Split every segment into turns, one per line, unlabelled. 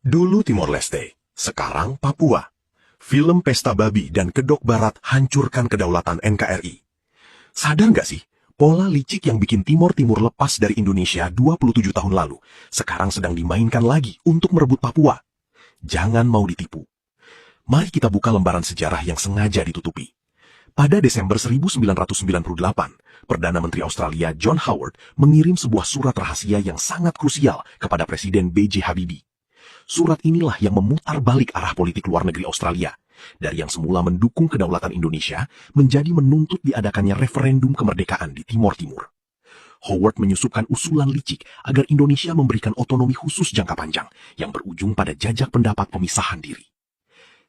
Dulu Timor Leste, sekarang Papua. Film Pesta Babi dan Kedok Barat hancurkan kedaulatan NKRI. Sadar nggak sih, pola licik yang bikin Timor Timur lepas dari Indonesia 27 tahun lalu, sekarang sedang dimainkan lagi untuk merebut Papua. Jangan mau ditipu. Mari kita buka lembaran sejarah yang sengaja ditutupi. Pada Desember 1998, Perdana Menteri Australia John Howard mengirim sebuah surat rahasia yang sangat krusial kepada Presiden B.J. Habibie. Surat inilah yang memutar balik arah politik luar negeri Australia, dari yang semula mendukung kedaulatan Indonesia menjadi menuntut diadakannya referendum kemerdekaan di Timor Timur. Howard menyusupkan usulan licik agar Indonesia memberikan otonomi khusus jangka panjang yang berujung pada jajak pendapat pemisahan diri.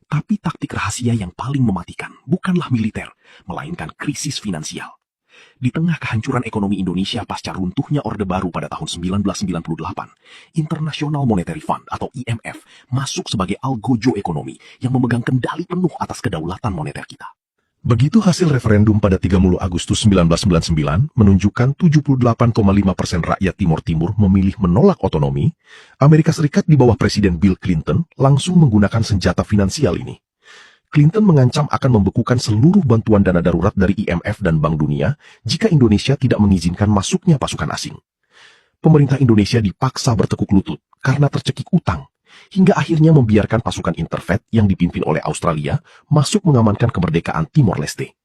Tapi taktik rahasia yang paling mematikan bukanlah militer, melainkan krisis finansial. Di tengah kehancuran ekonomi Indonesia pasca runtuhnya Orde Baru pada tahun 1998, International Monetary Fund atau IMF masuk sebagai algojo ekonomi yang memegang kendali penuh atas kedaulatan moneter kita. Begitu hasil referendum pada 30 Agustus 1999 menunjukkan 78,5% rakyat Timor Timur memilih menolak otonomi, Amerika Serikat di bawah Presiden Bill Clinton langsung menggunakan senjata finansial ini. Clinton mengancam akan membekukan seluruh bantuan dana darurat dari IMF dan Bank Dunia jika Indonesia tidak mengizinkan masuknya pasukan asing. Pemerintah Indonesia dipaksa bertekuk lutut karena tercekik utang, hingga akhirnya membiarkan pasukan Interfed yang dipimpin oleh Australia masuk mengamankan kemerdekaan Timor Leste.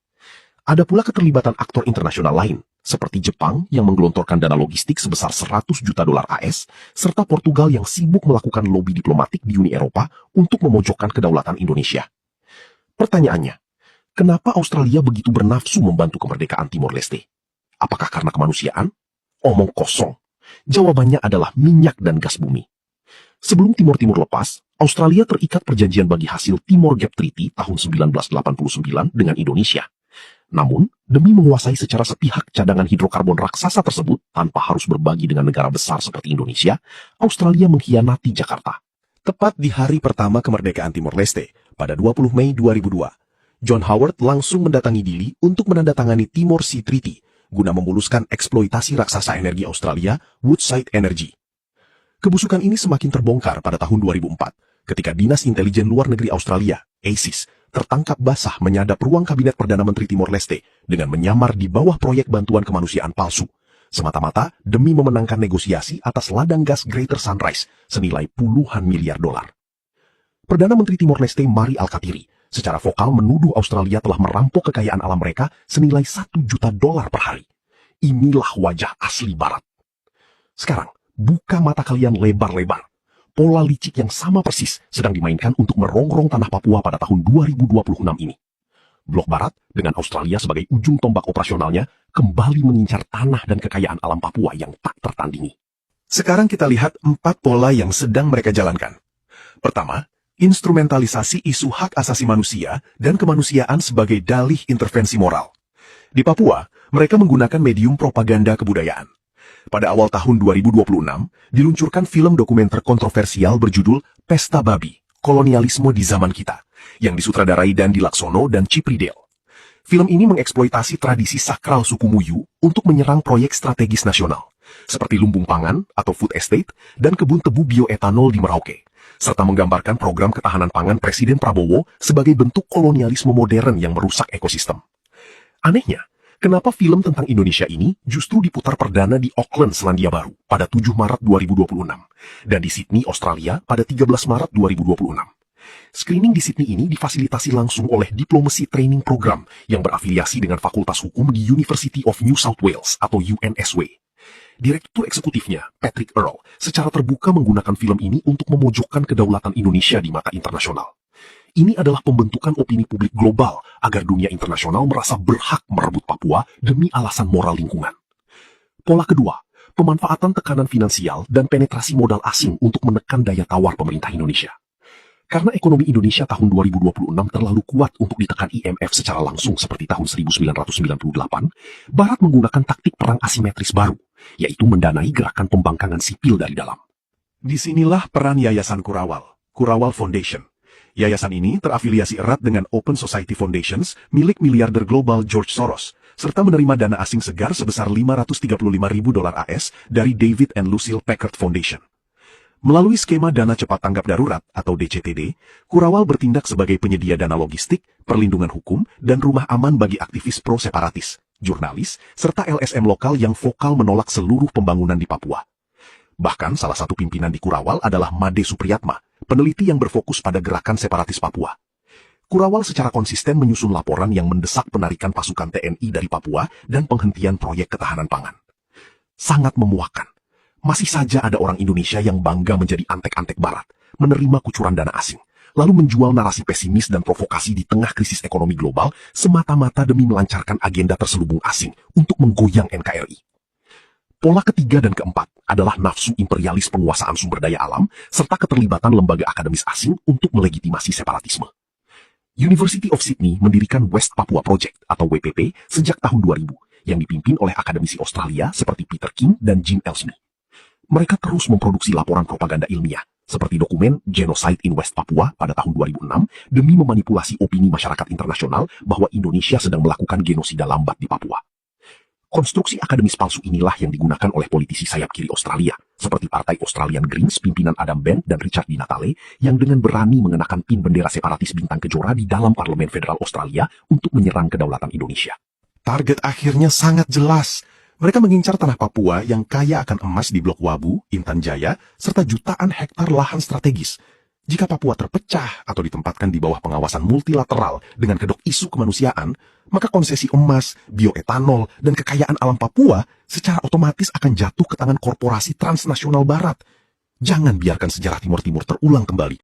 Ada pula keterlibatan aktor internasional lain, seperti Jepang yang menggelontorkan dana logistik sebesar 100 juta dolar AS, serta Portugal yang sibuk melakukan lobi diplomatik di Uni Eropa untuk memojokkan kedaulatan Indonesia. Pertanyaannya, kenapa Australia begitu bernafsu membantu kemerdekaan Timor Leste? Apakah karena kemanusiaan? Omong kosong. Jawabannya adalah minyak dan gas bumi. Sebelum Timor Timur lepas, Australia terikat perjanjian bagi hasil Timor Gap Treaty tahun 1989 dengan Indonesia. Namun, demi menguasai secara sepihak cadangan hidrokarbon raksasa tersebut tanpa harus berbagi dengan negara besar seperti Indonesia, Australia mengkhianati Jakarta. Tepat di hari pertama kemerdekaan Timor Leste, pada 20 Mei 2002, John Howard langsung mendatangi Dili untuk menandatangani Timor Sea Treaty, guna memuluskan eksploitasi raksasa energi Australia, Woodside Energy. Kebusukan ini semakin terbongkar pada tahun 2004, ketika Dinas Intelijen Luar Negeri Australia, ASIS, tertangkap basah menyadap ruang kabinet Perdana Menteri Timor Leste dengan menyamar di bawah proyek bantuan kemanusiaan palsu, semata-mata demi memenangkan negosiasi atas ladang gas Greater Sunrise senilai puluhan miliar dolar. Perdana Menteri Timor Leste Mari Alkatiri secara vokal menuduh Australia telah merampok kekayaan alam mereka senilai 1 juta dolar per hari. Inilah wajah asli Barat. Sekarang, buka mata kalian lebar-lebar. Pola licik yang sama persis sedang dimainkan untuk merongrong tanah Papua pada tahun 2026 ini. Blok Barat, dengan Australia sebagai ujung tombak operasionalnya, kembali mengincar tanah dan kekayaan alam Papua yang tak tertandingi. Sekarang kita lihat 4 pola yang sedang mereka jalankan. Pertama, instrumentalisasi isu hak asasi manusia dan kemanusiaan sebagai dalih intervensi moral. Di Papua, mereka menggunakan medium propaganda kebudayaan. Pada awal tahun 2026, diluncurkan film dokumenter kontroversial berjudul Pesta Babi, Kolonialisme di Zaman Kita, yang disutradarai Dandi Laksono dan Cipridel. Film ini mengeksploitasi tradisi sakral suku Muyu untuk menyerang proyek strategis nasional, seperti lumbung pangan atau food estate dan kebun tebu bioetanol di Merauke, serta menggambarkan program ketahanan pangan Presiden Prabowo sebagai bentuk kolonialisme modern yang merusak ekosistem. Anehnya, kenapa film tentang Indonesia ini justru diputar perdana di Auckland, Selandia Baru pada 7 Maret 2026 dan di Sydney, Australia pada 13 Maret 2026. Screening di Sydney ini difasilitasi langsung oleh Diplomacy Training Program yang berafiliasi dengan Fakultas Hukum di University of New South Wales atau UNSW. Direktur eksekutifnya, Patrick Earl, secara terbuka menggunakan film ini untuk memojokkan kedaulatan Indonesia di mata internasional. Ini adalah pembentukan opini publik global agar dunia internasional merasa berhak merebut Papua demi alasan moral lingkungan. Pola kedua, pemanfaatan tekanan finansial dan penetrasi modal asing untuk menekan daya tawar pemerintah Indonesia. Karena ekonomi Indonesia tahun 2026 terlalu kuat untuk ditekan IMF secara langsung seperti tahun 1998, Barat menggunakan taktik perang asimetris baru, yaitu mendanai gerakan pembangkangan sipil dari dalam. Disinilah peran Yayasan Kurawal, Kurawal Foundation. Yayasan ini terafiliasi erat dengan Open Society Foundations milik miliarder global George Soros, serta menerima dana asing segar sebesar $535.000 AS dari David and Lucille Packard Foundation. Melalui skema Dana Cepat Tanggap Darurat atau DCTD, Kurawal bertindak sebagai penyedia dana logistik, perlindungan hukum, dan rumah aman bagi aktivis pro-separatis, jurnalis, serta LSM lokal yang vokal menolak seluruh pembangunan di Papua. Bahkan salah satu pimpinan di Kurawal adalah Made Supriyatma, peneliti yang berfokus pada gerakan separatis Papua. Kurawal secara konsisten menyusun laporan yang mendesak penarikan pasukan TNI dari Papua dan penghentian proyek ketahanan pangan. Sangat memuakkan. Masih saja ada orang Indonesia yang bangga menjadi antek-antek barat, menerima kucuran dana asing, lalu menjual narasi pesimis dan provokasi di tengah krisis ekonomi global semata-mata demi melancarkan agenda terselubung asing untuk menggoyang NKRI. Pola ketiga dan keempat adalah nafsu imperialis penguasaan sumber daya alam serta keterlibatan lembaga akademis asing untuk melegitimasi separatisme. University of Sydney mendirikan West Papua Project atau WPP sejak tahun 2000 yang dipimpin oleh akademisi Australia seperti Peter King dan Jim Ellsmith. Mereka terus memproduksi laporan propaganda ilmiah, seperti dokumen Genocide in West Papua pada tahun 2006, demi memanipulasi opini masyarakat internasional bahwa Indonesia sedang melakukan genosida lambat di Papua. Konstruksi akademis palsu inilah yang digunakan oleh politisi sayap kiri Australia, seperti Partai Australian Greens pimpinan Adam Bent dan Richard Di Natale, yang dengan berani mengenakan pin bendera separatis bintang kejora di dalam Parlemen Federal Australia untuk menyerang kedaulatan Indonesia. Target akhirnya sangat jelas. Mereka mengincar tanah Papua yang kaya akan emas di Blok Wabu, Intan Jaya, serta jutaan hektar lahan strategis. Jika Papua terpecah atau ditempatkan di bawah pengawasan multilateral dengan kedok isu kemanusiaan, maka konsesi emas, bioetanol, dan kekayaan alam Papua secara otomatis akan jatuh ke tangan korporasi transnasional barat. Jangan biarkan sejarah Timur Timur terulang kembali.